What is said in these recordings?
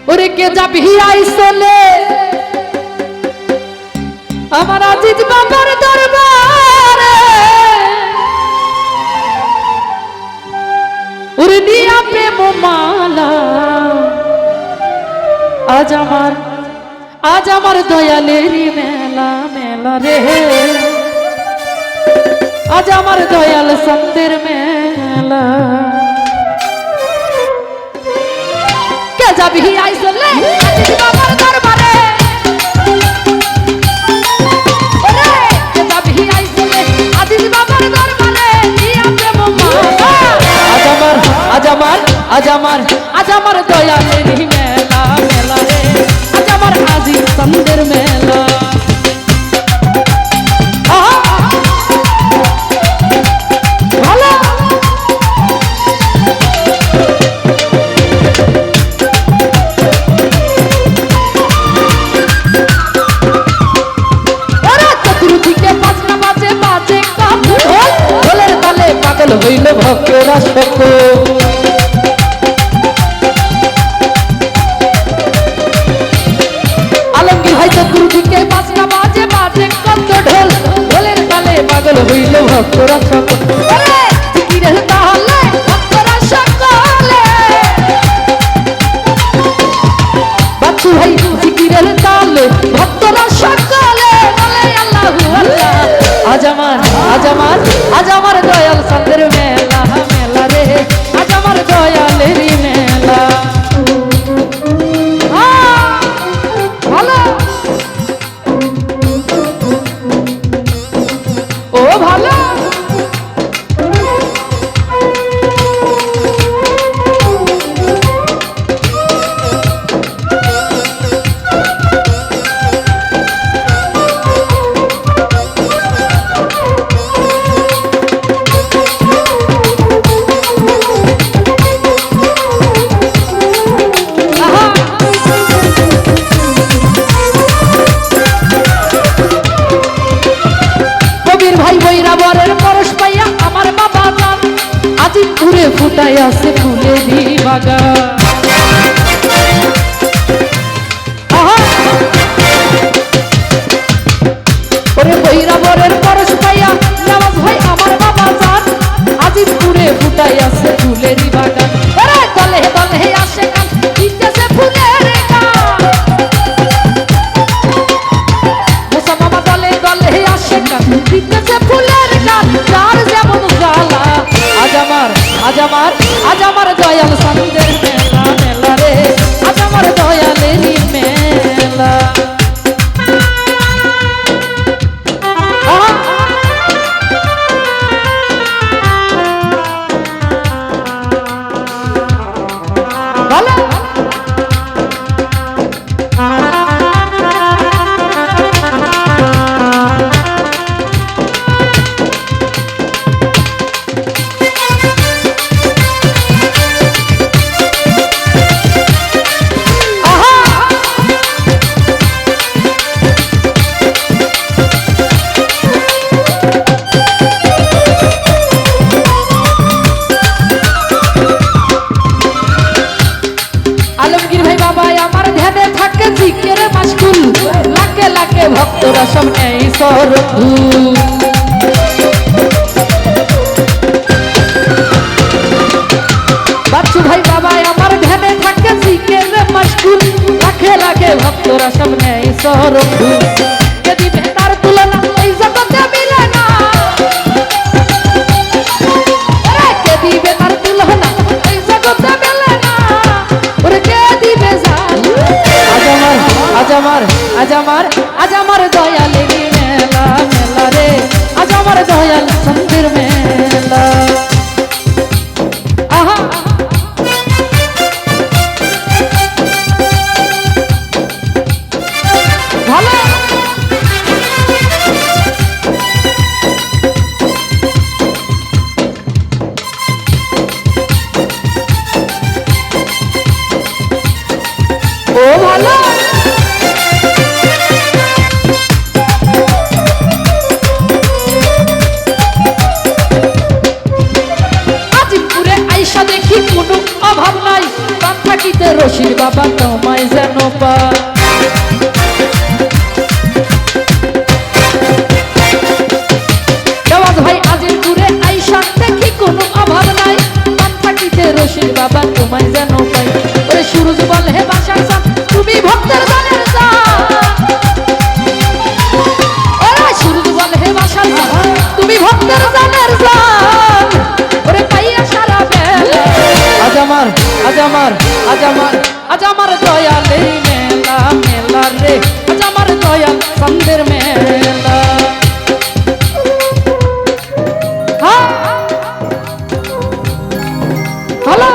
ওরে কে যাবি আইসলে আমার আজিজ বাবার দরবারে ওরে নিয়া প্রেম মালা আজ আমার দয়ালেরই মেলা মেলা রে আজ আমার দয়াল সন্দের মেলা কে যাবি আইসলে আজিজ বাবার দরবারে ওরে কে যাবি আইসলে আজিজ বাবার দরবারে নিয়া প্রেম মালা আজ আমার দয়ালেরই মেলা মেলা রে আজ আমার আজিজ সন্দের মেলা হইল ভক্তরা সকল আলমগীর ভাই চতুর্দিকে বাজনা বাজে বাজে কত ঢোল ঢোলের তালে পাগল হইল ভক্তরা সকল জিকিরের তালে ভক্তরা সকলে বাচ্চু ভাই জিকিরের তালে ভক্তরা সকলে বলে আল্লাহু আল্লাহ আজ আমার দয়াল সন্দের মেলা মেলা রে আজ আমার দয়ালেরই মেলা ভালো ও ভালো পুরে ফুটাই আছে ফুলেরই বাগান ওরে বৈরাবরের পরশ পাইয়া নামাজ ভাই আমার বাবা জান আজিজপুরে ফুটাই আছে ফুলেরই বাগান ওরে দলে দলে আসে গান দিতেছে ফুলের গান মোসা মামা দলে দলে আসে গান দিতেছে ফুলের গান যার যেমন জ্বালা আজ আমার দয়াল সন্দের মেলা মেলা রে আজ আমার দয়ালেরই মেলা ভালো ভক্তরা সব নেই সরধু বাচ্চু ভাই বাবা আমার ধ্যানে থাকে জিকের মশগুল লাখে লাখে ভক্তরা সব নেই সরধু কে দিবে তার তুলনা এই জগতে মিলে না কে দিবে তার তুলনা এই জগতে মিলে না ওরে কে দিবে জান আজ আমার দয়ালেরই মেলা মেলা রে আজ আমার দয়াল সন্দের মেলা ভালো ও ভালো থাকিতে রশিদ বাবা তোমায় যেন পাই। দেওয়াজ ভাই আজিমপুরে আইসা দেখি কোনো অভাব নাই, পান থাকিতে রশিদ বাবা তোমায় যেন পাই। ওরে সুরজ বলে হে বাসার চাঁদ তুমি ভক্তের জানের চাঁদ, ওরে সুরজ বলে হে বাসার চাঁদ তুমি ভক্তের জানের চাঁদ। ওরে পাইয়া সারা বেলা আজ আমার আজ আমার আজ আমার আজ আমার দয়ালের মেলা মেলা রে, আজ আমার দয়াল চাঁদের মেলা। হ্যালো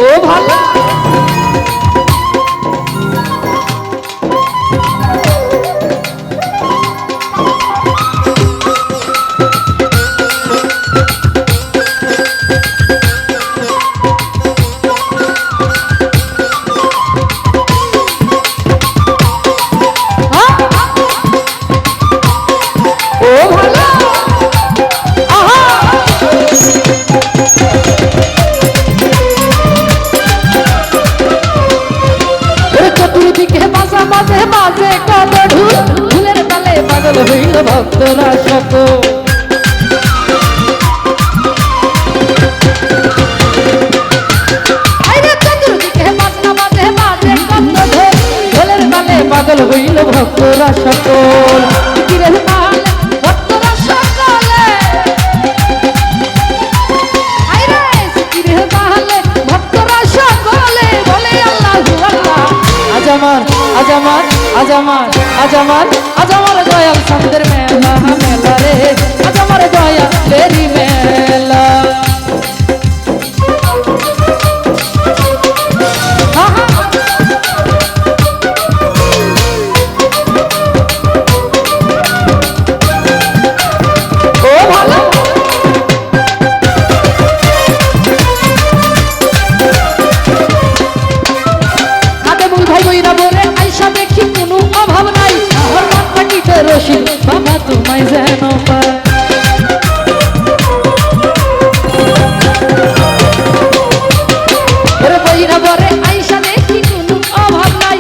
ও ভালো মাঝে মাঝে কত ঢুল ঢুলের তালে পাগল হইল ভক্তরা সকল। ঢোলের তালে পাগল হইল ভক্তরা সকল। ভক্তরা সকলে ভক্তরা সকলে বলে আল্লাহু আল্লাহ। আজ আমার আজ আমার আজ আমার আজ আমার আজ আমার দয়াল চাঁদের মেলা মেলা রে, আজ আমার দয়ালেরই মেলা। ও ভালো আদেমুল ভাই বইরা বলে আইসা দেখি কোনো অভাব নাই, আমার মন থাকিতে রশিদ বাবা তোমায় যেন পাই। ওরে বইরা বলে আইসা দেখি কোনো অভাব নাই,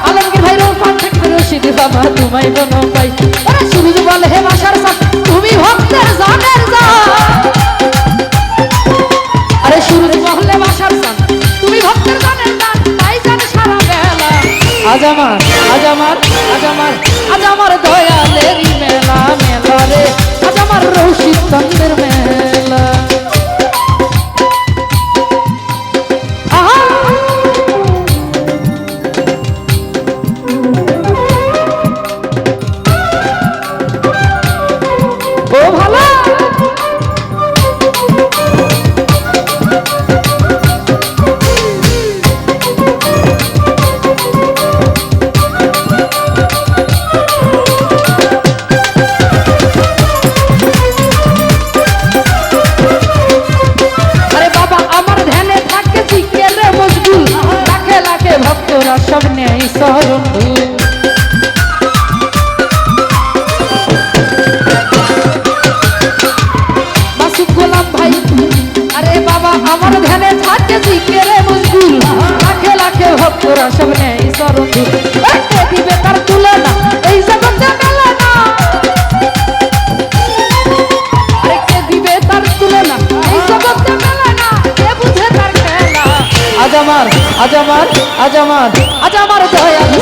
আলমগীর ভাই রোমান থাকিতে রশিদ বাবা তোমায় যেন পাই। ওরে সুরজ বলে হে বাসার চাঁদ তুমি ভক্তের জানের চাঁদ, আরে সুরজ বলে বাসার চাঁদ তুমি ভক্তের জানের চাঁদ, তাই জানে সারা বেলা। আজ আমার আজ আমার আজ আমার আজ আমার দয়ালেরই মেলা মেলা রে, আজ আমার রশিদ চাঁদের মেলা। ও ভালো ভক্তরা সব নেই শরণ মাসুদ গোলাম ভাই, আরে বাবা আমার ধ্যানে থাকে জিকিরে মশগুল, লাখে লাখে ভক্তরা সব নেই শরণ দিবে তার তুলনা এই জগতে মেলে না, আরে কে দিবে তার তুলনা এই জগতে মেলে না, কে বুঝে তার খেলা। আজ আমার আজ আমার আজ আমার আজ আমার দয়াল